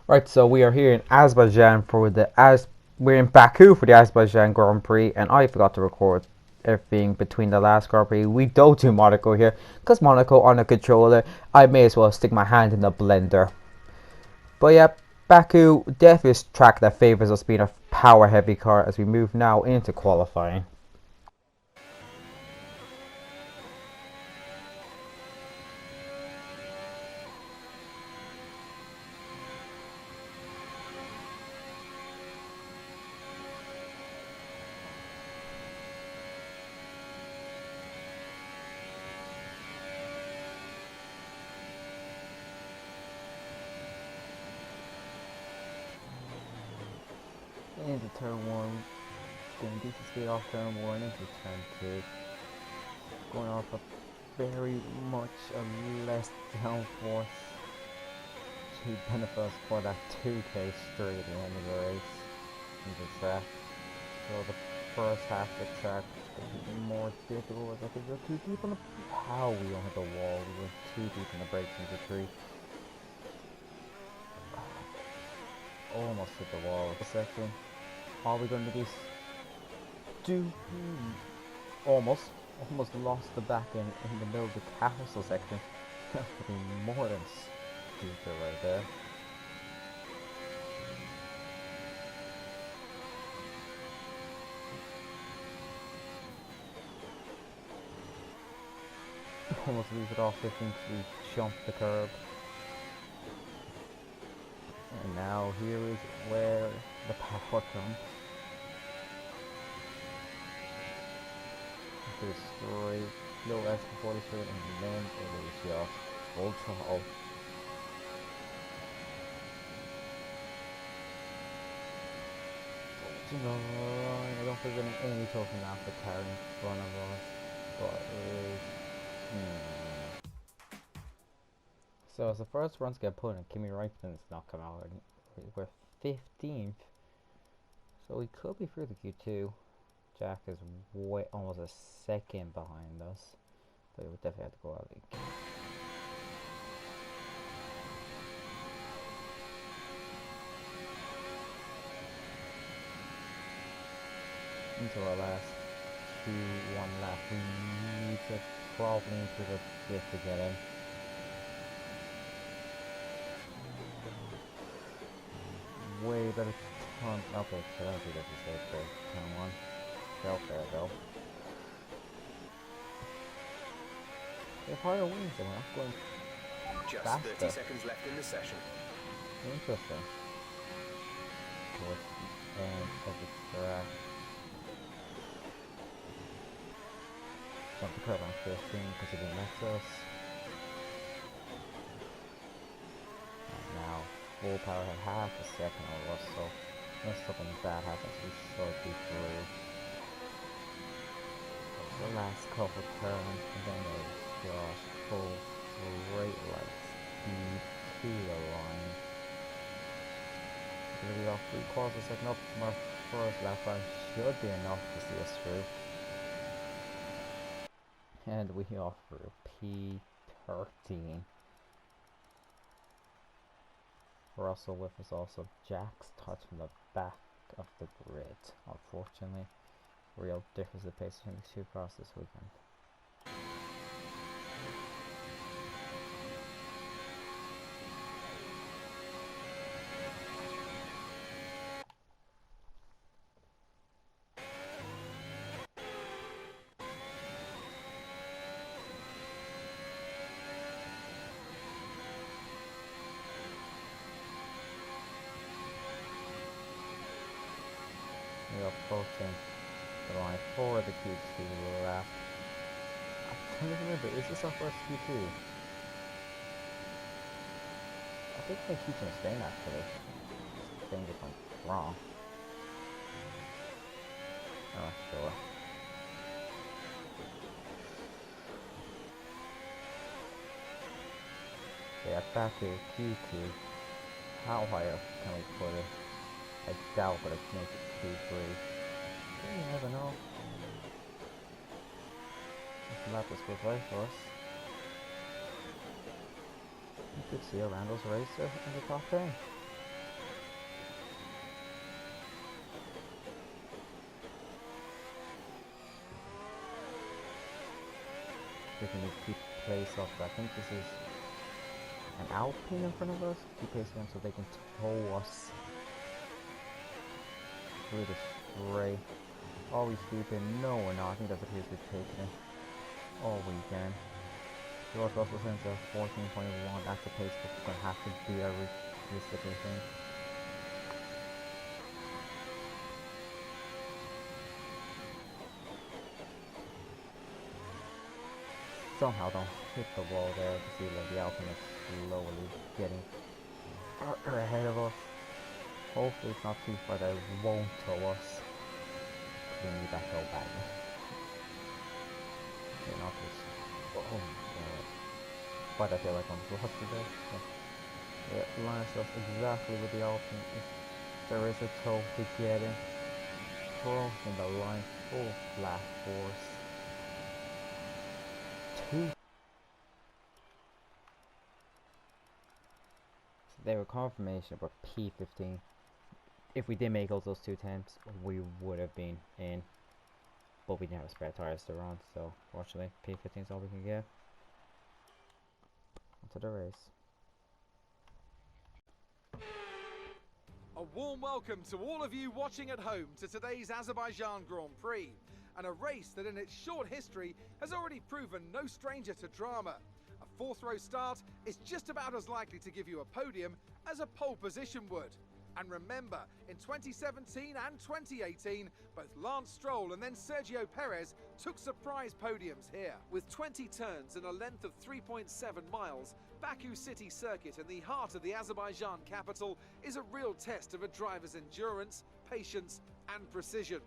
Right, so we are here in Azerbaijan for we're in Baku for the Azerbaijan Grand Prix, and I forgot to record everything between the last Grand Prix. We don't do Monaco here, because Monaco on a controller, I may as well stick my hand in the blender. But yeah, Baku definitely is a track that favors us being a power heavy car as we move now into qualifying. Into turn 1, getting decent speed off turn 1 into turn 2. Going off a very much a less downforce to benefit us for that 2k straight at the end of the race in the track. So the first half of the track was more difficult as I think we were too deep on the how we don't hit the wall. We were too deep in the brakes into 3. Almost hit the wall a second. All we're going to do almost lost the back end in the middle of the castle section. That would be more than stupid right there. Almost leave it off 15 because we jumped the curb. And now here is where the power comes. This straight, low S 40 straight, and then it is just full throttle. I don't think there's any token now for Karen in front of us, but it is. So as the first runs get put in, Kimi Raikkonen's not come out, and we're 15th, so we could be through the Q2. Jack is almost a second behind us, but we would definitely have to go out again. Into our last 2-1 lap, we need to probably into the fifth to get in. Way better turn. Okay, so that'll be the mistake for turn 1. There we go. If higher wins, then we're not going just faster. 30 seconds left in the session. Interesting. Towards the end of the track. Jump the curb on 15 because it didn't mess us. And now full power at half a second or so. Unless something bad happens, we should be through. The last couple turns, and then there's just full straight light speed to the line. Really off 3/4 second up from our first lap run should be enough to see us through. And we offer P13. Russell with us also. Jack's touching the back of the grid. Unfortunately, real difference in pace between the two cars this weekend. We are approaching the line for the Q2 lap. I can't remember, is this our first Q2? I think they keep in Spain actually. Spain if I'm wrong. I'm not sure. Yeah, back to Q2. How high up can we put it? I doubt but I can make it Q3. You never know. This lap was good right for us. You could see a Randos racer in the top 10. We can keep pace up. I think this is an Alpine in front of us. Keep pace on so they can tow us through the spray. Are we sweeping? No, we're not. I think that's the pace we've taken all weekend. George Russell sends a 14.1. That's the pace we're going to have to beat every realistically thing. Somehow don't hit the wall there to see like the Alpine is slowly getting ahead of us. Hopefully it's not too far that it won't tow us. We need that tow badly. Okay, not this. Oh god. But I feel like I'm lost today. Yeah, lines us exactly with the Alpine. If there is a tow to get in. Crossing the line full flat force. They were confirmation for P15. If we did make all those 2 attempts, we would have been in. But we didn't have spare tires to run, so fortunately P15 is all we can get. Onto the race. A warm welcome to all of you watching at home to today's Azerbaijan Grand Prix, and a race that in its short history has already proven no stranger to drama. A 4th row start is just about as likely to give you a podium as a pole position would. And remember, in 2017 and 2018, both Lance Stroll and then Sergio Perez took surprise podiums here. With 20 turns and a length of 3.7 miles, Baku City Circuit in the heart of the Azerbaijan capital is a real test of a driver's endurance, patience and precision.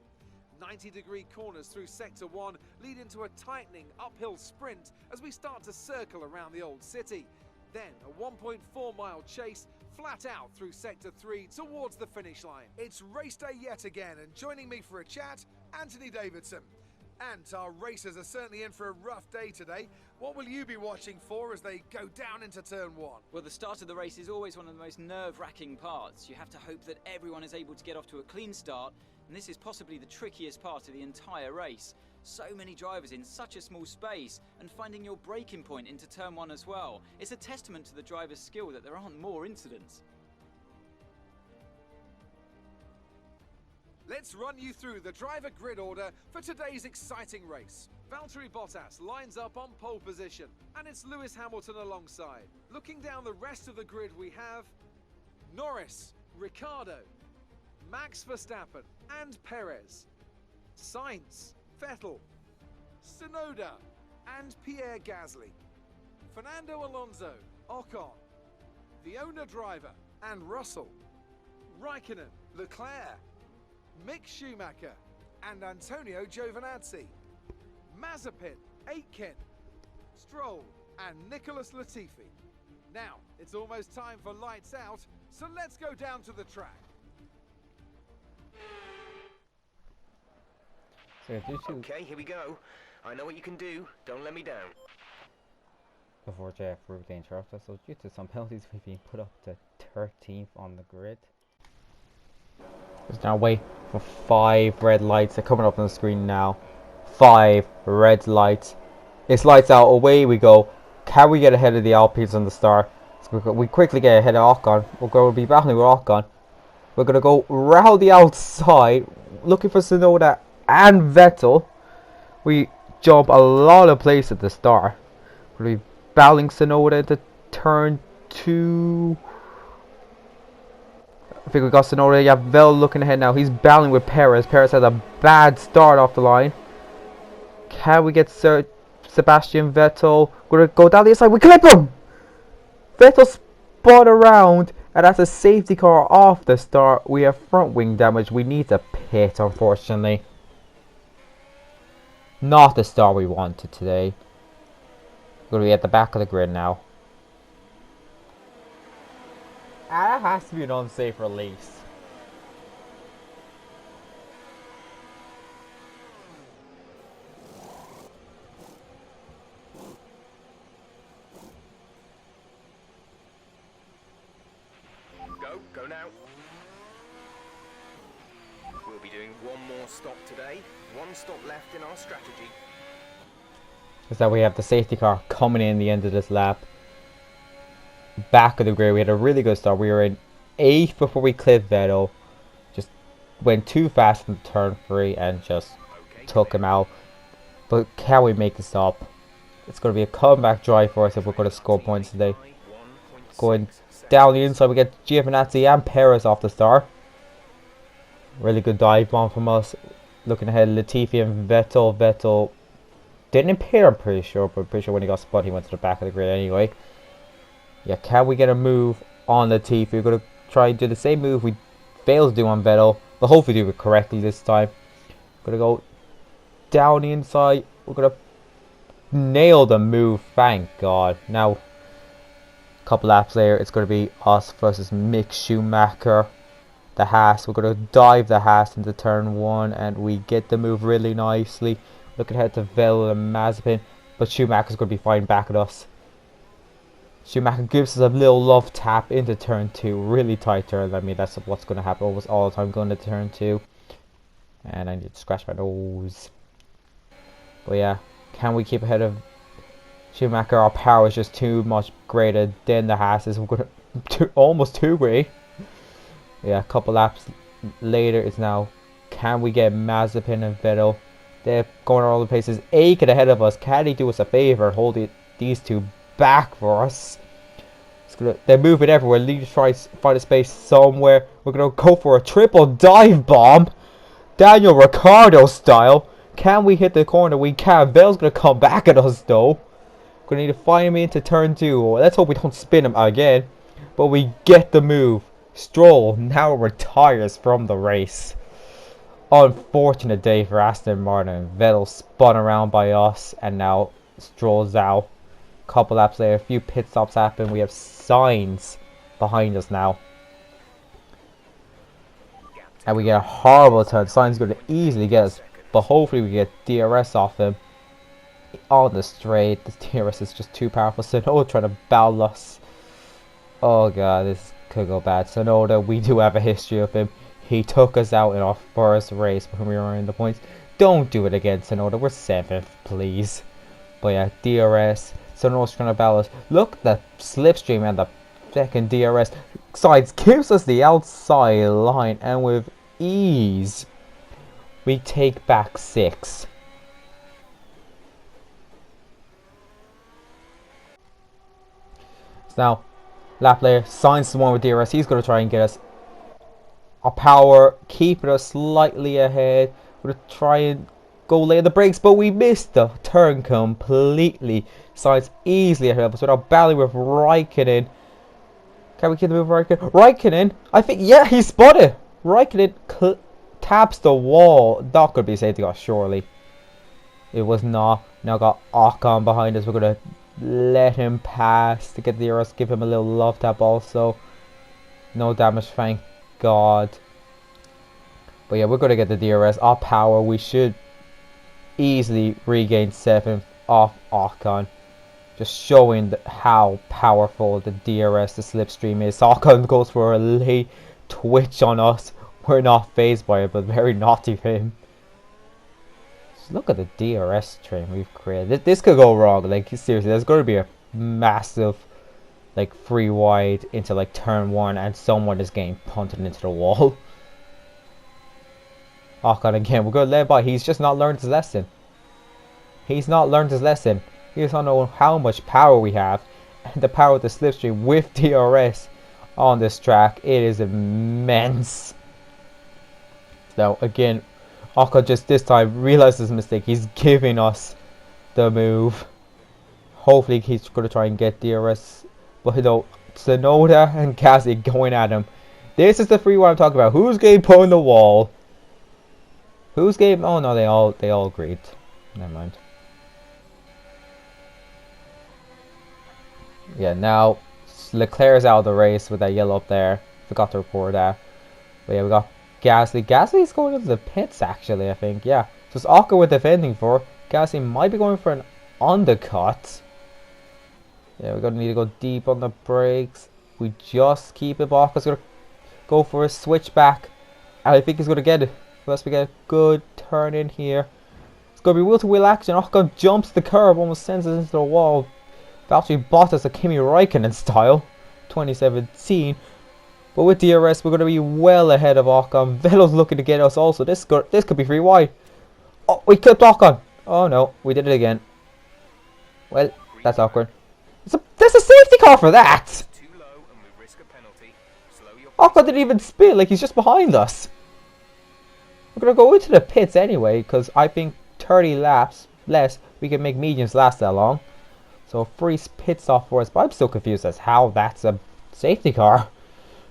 90-degree corners through Sector 1 lead into a tightening uphill sprint as we start to circle around the old city. Then a 1.4-mile chase flat out through Sector 3 towards the finish line. It's race day yet again, and joining me for a chat, Anthony Davidson. And our racers are certainly in for a rough day today. What will you be watching for as they go down into turn 1? Well, the start of the race is always one of the most nerve-wracking parts. You have to hope that everyone is able to get off to a clean start, and this is possibly the trickiest part of the entire race. So many drivers in such a small space, and finding your braking point into turn 1 as well. It's a testament to the driver's skill that there aren't more incidents. Let's run you through the driver grid order for today's exciting race. Valtteri Bottas lines up on pole position, and it's Lewis Hamilton alongside. Looking down the rest of the grid, we have Norris, Ricciardo, Max Verstappen and Perez, Sainz, Vettel, Tsunoda and Pierre Gasly, Fernando Alonso, Ocon, the owner driver and Russell, Raikkonen, Leclerc, Mick Schumacher and Antonio Giovinazzi, Mazepin, Aitken, Stroll and Nicholas Latifi. Now, it's almost time for lights out, so let's go down to the track. So Okay, here we go. I know what you can do. Don't let me down. before Jeff rudely interrupted us, so due to some penalties we've been put up to 13th on the grid. Just now wait for 5 red lights. They're coming up on the screen now. 5 red lights. It's lights out. Away we go. Can we get ahead of the Alpines on the start? So we quickly get ahead of Ocon. We're going to be battling with Ocon. We're going to go round the outside, looking for Tsunoda and Vettel. We jump a lot of places at the start. We're going to be battling Tsunoda into turn 2. I think we got Tsunoda. Yeah, Vettel looking ahead now. He's battling with Perez. Perez has a bad start off the line. Can we get Sebastian Vettel? We're going to go down the inside. We clip him! Vettel spun around, and that's a safety car off the start. We have front wing damage. We need to pit, unfortunately. Not the start we wanted today. We're going to be at the back of the grid now. That has to be an unsafe release. Go now. We'll be doing one more stop today. One stop left in our strategy. is that we have the safety car coming in the end of this lap. Back of the grid, we had a really good start. We were in 8th before we clipped Vettel. Just went too fast in turn 3 and just took him out. But can we make the stop? It's going to be a comeback drive for us if we're going to score points today. Going down the inside, we get Giovinazzi and Perez off the start. Really good dive bomb from us. Looking ahead, Latifi and Vettel. Vettel didn't impede, I'm pretty sure, but I'm pretty sure when he got spun, he went to the back of the grid anyway. Yeah, can we get a move on Latifi? We're going to try and do the same move we failed to do on Vettel, but hopefully do it correctly this time. Going to go down the inside. We're going to nail the move, thank God. Now, a couple laps later, it's going to be us versus Mick Schumacher. The Haas, we're going to dive the Haas into turn 1 and we get the move really nicely. Looking ahead to Vettel and Mazepin, but Schumacher's going to be fighting back at us. Schumacher gives us a little love tap into turn 2, really tight turn. I mean, that's what's going to happen almost all the time going to turn 2. And I need to scratch my nose. But yeah, can we keep ahead of Schumacher? Our power is just too much greater than the Haas's. We're going to almost 2 way. Yeah, a couple laps later is now, can we get Mazepin and Vettel? They're going all the places. Aiken ahead of us. Can he do us a favour? Hold these two back for us. They're moving everywhere. Need to try to find a space somewhere. We're going to go for a triple dive bomb. Daniel Ricciardo style. Can we hit the corner? We can. Vettel's going to come back at us though. Going to need to find him into turn 2. Let's hope we don't spin him again. But we get the move. Stroll now retires from the race. Unfortunate day for Aston Martin. Vettel spun around by us and now Stroll's out. Couple laps later, a few pit stops happen. We have Sainz behind us now. And we get a horrible turn. Sainz is going to easily get us, but hopefully we get DRS off him on the straight. The DRS is just too powerful. Tsunoda trying to battle us. Oh god, this could go bad. Tsunoda, we do have a history of him. He took us out in our first race when we were in the points. Don't do it again, Tsunoda. We're 7th, please. But yeah, DRS. Tsunoda's trying to battle us. Look at the slipstream and the second DRS. Sides gives us the outside line, and with ease, we take back 6. So now, lap later, Sainz is the one with DRS. He's going to try and get us. Our power, keeping us slightly ahead. We're going to try and go lay the brakes, but we missed the turn completely. Sainz easily ahead of us without battling with Raikkonen. Can we get the move Raikkonen? Raikkonen, I think, yeah, he spotted. Raikkonen taps the wall. That could be a safety car, surely. It was not. Now got Ocon behind us. We're going to let him pass to get the DRS. Give him a little love tap also. No damage, thank God. But yeah, we're going to get the DRS. Our power, we should easily regain 7th off Ocon. Just showing how powerful the DRS, the slipstream is. Ocon goes for a late twitch on us. We're not phased by it, but very naughty of him. Just look at the DRS train we've created. This could go wrong. Like, seriously, there's going to be a massive, like, free wide into, like, turn 1, and someone is getting punted into the wall. Ocon again. We're going to let by. He's just not learned his lesson. He's not learned his lesson. He doesn't know how much power we have. And the power of the slipstream with DRS on this track. It is immense. Now, again, Ocon just this time realized his mistake. He's giving us the move. Hopefully he's going to try and get DRS. But you know, Tsunoda and Gasly going at him. This is the free one I'm talking about. Who's getting put in the wall? Who's getting... Oh no, they all agreed. Never mind. Yeah, now Leclerc's out of the race with that yellow up there. Forgot to report that. But yeah, we got Gasly. Gasly's going into the pits actually, I think. Yeah. So it's Ocon we're defending for. Gasly might be going for an undercut. Yeah, we're going to need to go deep on the brakes. We just keep it. Ocon's going to go for a switchback. And I think he's going to get it. Unless we get a good turn in here. going to be wheel-to-wheel action. Ocon jumps the curb, almost sends it into the wall. Valtteri Bottas a Kimi Raikkonen style, 2017. But with DRS, we're going to be well ahead of Ocon. Vettel's looking to get us also. This could be free wide. Oh, we clipped Ocon. Oh no, we did it again. Well, that's awkward. There's a safety car for that! Ocon didn't even spin, like he's just behind us. We're going to go into the pits anyway, because I think 30 laps less, we can make mediums last that long. So free pit stop for us, but I'm still confused as how that's a safety car.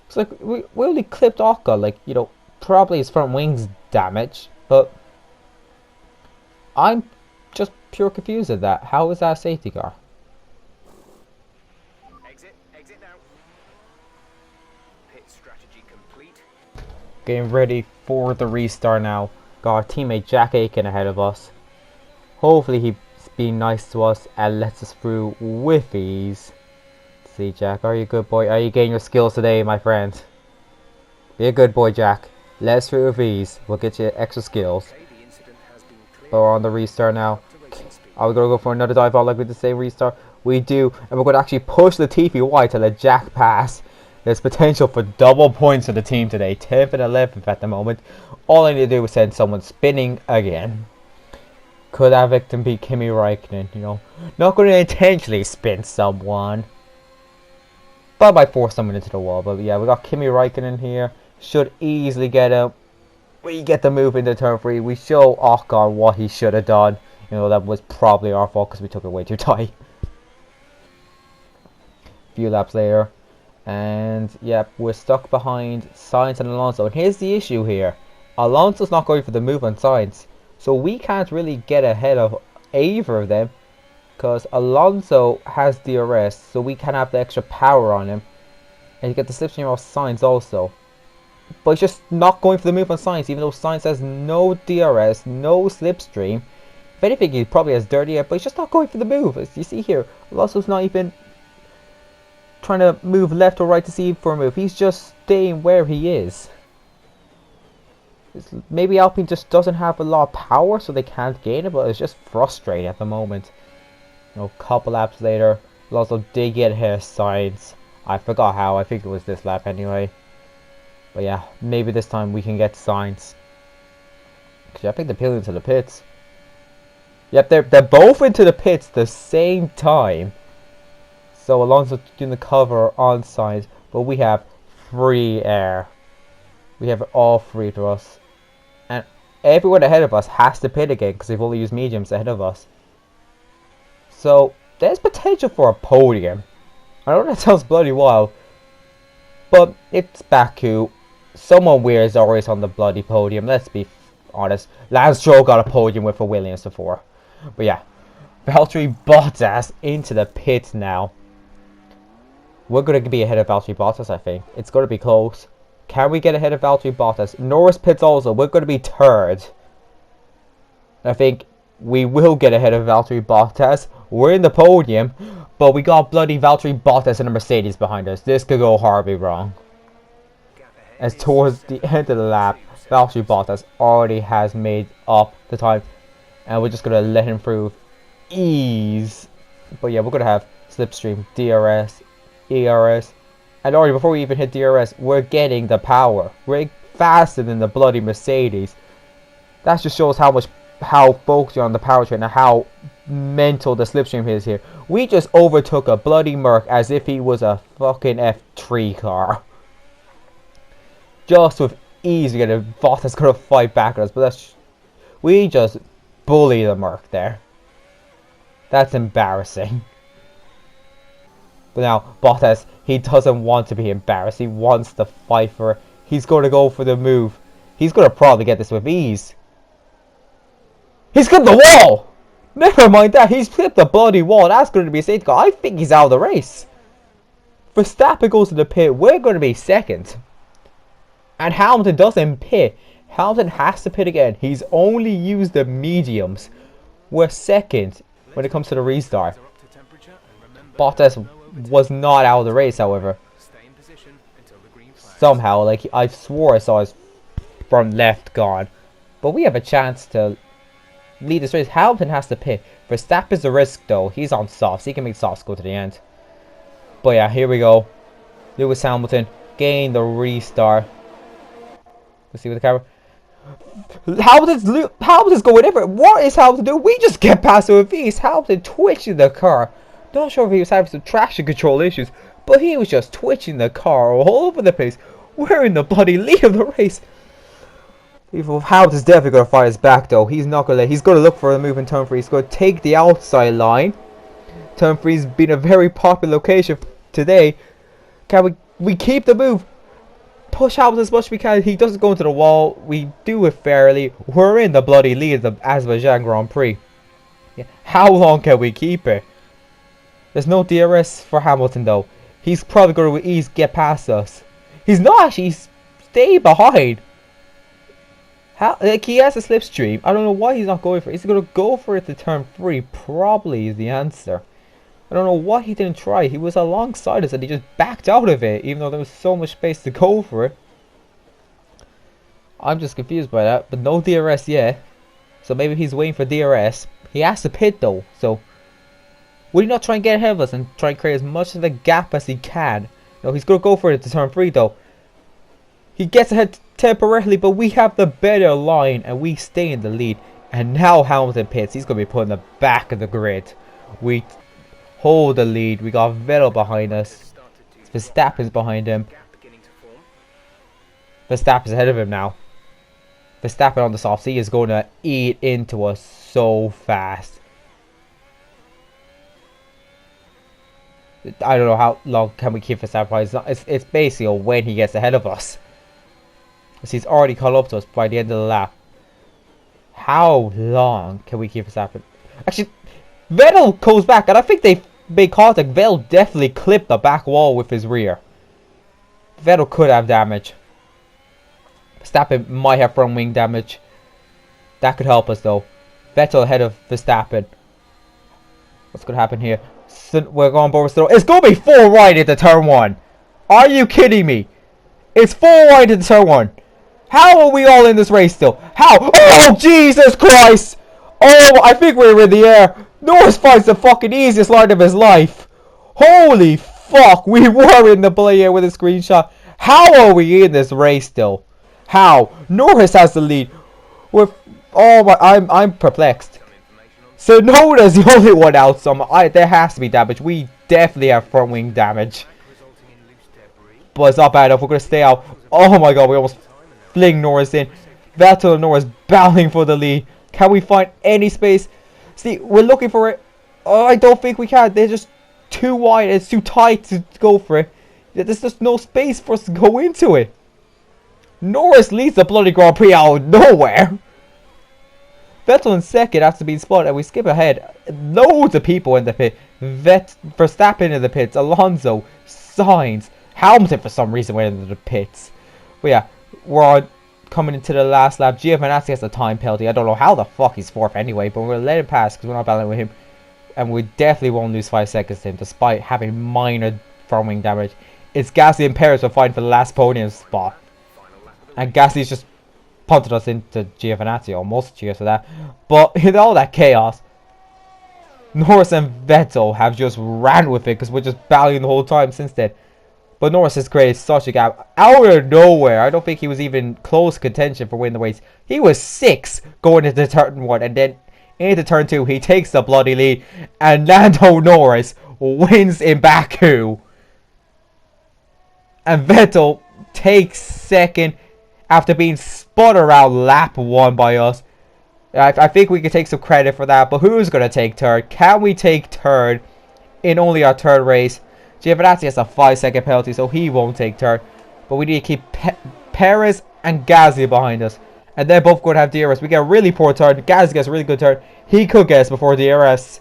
It's like, we only clipped Ocon, like, you know, probably his front wings damaged, but I'm just pure confused at that. How is that a safety car? Exit now. Pit strategy complete. Getting ready for the restart now. Got our teammate Jack Aiken ahead of us. Hopefully he's being nice to us and lets us through with ease. Let's see, Jack, are you a good boy? Are you getting your skills today, my friend? Be a good boy, Jack. Let us through with ease. We'll get you extra skills. But we're on the restart now. Are we going to go for another dive out like we did the same restart? We do. And we're going to actually push the TP wide to let Jack pass. There's potential for double points for the team today. 10th and 11th at the moment. All I need to do is send someone spinning again. Could that victim be Kimi Raikkonen? You know, not going to intentionally spin someone, but I might force someone into the wall. But yeah, we got Kimi Raikkonen here. Should easily get him. We get the move into turn 3. We show Ocon what he should have done. You know, that was probably our fault because we took it way too tight. A few laps later. And yeah, we're stuck behind Sainz and Alonso. And here's the issue here. Alonso's not going for the move on Sainz. So we can't really get ahead of either of them. Because Alonso has DRS. So we can have the extra power on him. And you get the slipstream off Sainz also. But he's just not going for the move on Sainz. Even though Sainz has no DRS, no slipstream. If anything, he probably has dirty air. But he's just not going for the move. As you see here, Alonso's not even trying to move left or right to see for a move. He's just staying where he is. Maybe Alpine just doesn't have a lot of power, so they can't gain it, but it's just frustrating at the moment. You know, a couple laps later, Alonso did get his Sainz. I forgot how. I think it was this lap anyway. But yeah, maybe this time we can get Sainz. Actually, I think they're peeling into the pits. Yep, they're both into the pits the same time. So Alonso doing the cover on Sainz, but we have free air. We have it all free to us. And everyone ahead of us has to pit again because they've only used mediums ahead of us. So there's potential for a podium. I know that sounds bloody wild, but it's Baku. Someone weird is always on the bloody podium, let's be honest. Lance Stroll got a podium with a Williams before. But yeah, Valtteri Bottas into the pits now. We're going to be ahead of Valtteri Bottas, I think. It's going to be close. Can we get ahead of Valtteri Bottas? Norris pits also. We're going to be third. I think we will get ahead of Valtteri Bottas. We're in the podium, but we got bloody Valtteri Bottas and a Mercedes behind us. This could go horribly wrong. As towards the end of the lap, Valtteri Bottas already has made up the time. And we're just going to let him through with ease. But yeah, we're going to have slipstream, DRS, ERS, and already before we even hit DRS, we're getting the power. We're faster than the bloody Mercedes. That just shows how focused you're on the powertrain and how mental the slipstream is here. We just overtook a bloody Merc as if he was a fucking F3 car. Just with ease, we get a Bottas gonna fight back at us, but we just bully the Merc there. That's embarrassing. But now, Bottas, he doesn't want to be embarrassed. He wants to fight for it. He's going to go for the move. He's going to probably get this with ease. He's clipped the wall! Never mind that. He's clipped the bloody wall. That's going to be a safety car. I think he's out of the race. Verstappen goes to the pit. We're going to be second. And Hamilton doesn't pit. Hamilton has to pit again. He's only used the mediums. We're second when it comes to the restart. Bottas was not out of the race, however. Somehow, like, I swore I saw his front left gone. But we have a chance to lead this race. Hamilton has to pit. Verstappen's the risk though. He's on softs. He can make softs go to the end. But yeah, here we go. Lewis Hamilton gain the restart. Let's see with the camera. Hamilton's going everywhere. What is Hamilton doing? We just get past him with ease. Hamilton twitching the car. Not sure if he was having some traction control issues, but he was just twitching the car all over the place. We're in the bloody lead of the race. Hamilton's definitely going to fire his back though. He's not going to let. He's going to look for a move in turn 3. He's going to take the outside line. Turn 3's been a very popular location today. Can we keep the move? Push Hamilton as much as we can. He doesn't go into the wall. We do it fairly. We're in the bloody lead of the Azerbaijan Grand Prix. Yeah. How long can we keep it? There's no DRS for Hamilton though. He's probably going to get past us. He's not actually. He's staying behind. Like he has a slipstream. I don't know why he's not going for it. He's going to go for it to turn 3. Probably is the answer. I don't know why he didn't try. He was alongside us and he just backed out of it, even though there was so much space to go for it. I'm just confused by that. But no DRS yet. So maybe he's waiting for DRS. He has to pit though. So would he not try and get ahead of us and try and create as much of a gap as he can? No, he's going to go for it to turn 3 though. He gets ahead temporarily, but we have the better line and we stay in the lead. And now Hamilton pits. He's going to be put in the back of the grid. We hold the lead. We got Vettel behind us. Verstappen's behind him. Verstappen's ahead of him now. Verstappen on the soft. He is going to eat into us so fast. I don't know how long can we keep Verstappen. It's basically when he gets ahead of us. Because he's already caught up to us by the end of the lap. How long can we keep Verstappen? Actually, Vettel goes back, and I think they made contact. Vettel definitely clipped the back wall with his rear. Vettel could have damage. Verstappen might have front wing damage. That could help us though. Vettel ahead of Verstappen. What's going to happen here? So we're going board still. It's going to be 4 wide into turn 1. Are you kidding me? It's 4 wide into turn 1. How are we all in this race still? How? Oh, Jesus Christ! Oh, I think we're in the air. Norris finds the fucking easiest line of his life. Holy fuck, we were in the play with a screenshot. How are we in this race still? How? Norris has the lead. With oh my, I'm perplexed. So Noda's the only one out. There has to be damage. We definitely have front wing damage. But it's not bad enough. We're gonna stay out. Oh my god, we almost fling Norris in. Vettel and Norris battling for the lead. Can we find any space? See, we're looking for it. Oh, I don't think we can. They're just too wide. It's too tight to go for it. There's just no space for us to go into it. Norris leads the bloody Grand Prix out of nowhere. Vettel in second after being spotted, and we skip ahead. Loads of people in the pit. Verstappen in the pits. Alonso, Sainz, Hamilton for some reason went into the pits. But yeah, we're on coming into the last lap. Giovinazzi has a time penalty. I don't know how the fuck he's 4th anyway, but we're gonna let him pass because we're not battling with him. And we definitely won't lose 5 seconds to him, despite having minor front wing damage. It's Gasly and Perez who are fighting for the last podium spot. And Gasly's just punted us into Giovinazzi, almost. Cheers for that. But in all that chaos, Norris and Vettel have just ran with it because we're just battling the whole time since then. But Norris has created such a gap out of nowhere. I don't think he was even close contention for winning the race. He was 6 going into turn 1, and then into turn 2 he takes the bloody lead, and Lando Norris wins in Baku. And Vettel takes second after being spun around lap 1 by us. I think we could take some credit for that, but who's going to take third? Can we take third in only our third race? Giovinazzi has a 5-second penalty, so he won't take third. But we need to keep Perez and Gasly behind us. And they're both going to have DRS. We get a really poor turn. Gasly gets a really good turn. He could get us before DRS.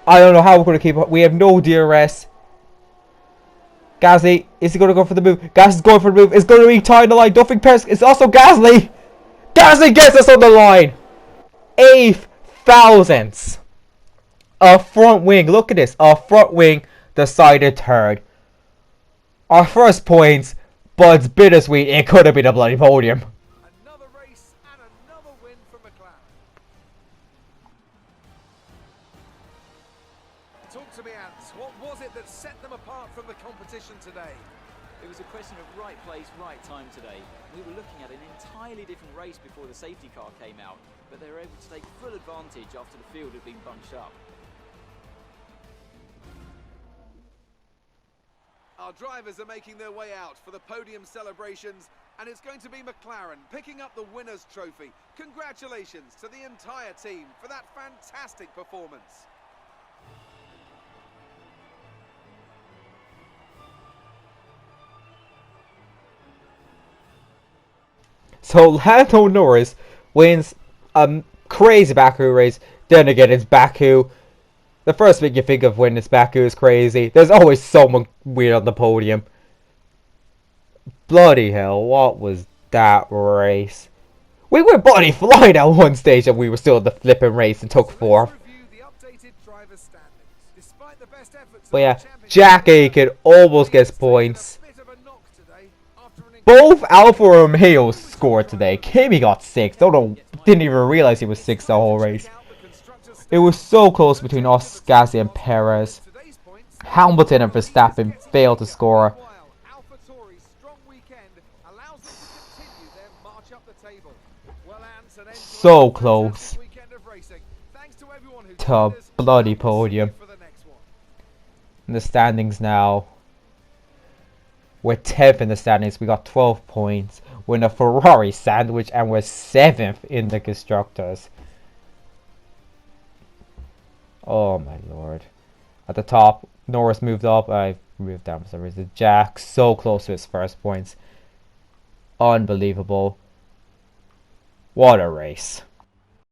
I don't know how we're going to keep up. We have no DRS. Gasly, is he going to go for the move? Gasly's going for the move. It's going to be tied the line. Don't think Perez. It's also Gasly. Gasly gets us on the line. 8 thousandths. A front wing. Look at this. A front wing decided third. Our first points, but it's bittersweet. It could have been a bloody podium. Another race and another win for McLaren. combination of right place, right time today. We were looking at an entirely different race before the safety car came out, but they were able to take full advantage after the field had been bunched up. Our drivers are making their way out for the podium celebrations, and it's going to be McLaren picking up the winner's trophy. Congratulations to the entire team for that fantastic performance. So Lando Norris wins a crazy Baku race. Then again, it's Baku. The first thing you think of when it's Baku is crazy. There's always someone weird on the podium. Bloody hell, what was that race? We were bloody flying at one stage and we were still in the flipping race and took fourth. But yeah, Jack Aiken almost gets points. Both Alfa Romeos scored today. Kimi got 6. Didn't even realize he was 6 the whole race. It was so close between us, Gasly and Perez. Hamilton and Verstappen failed to score. So close to a bloody podium. In the standings now, we're 10th in the standings. We got 12 points. We're in a Ferrari sandwich and we're 7th in the constructors. Oh my lord. At the top, Norris moved up. I moved down for some reason. Jack so close to his first points. Unbelievable. What a race.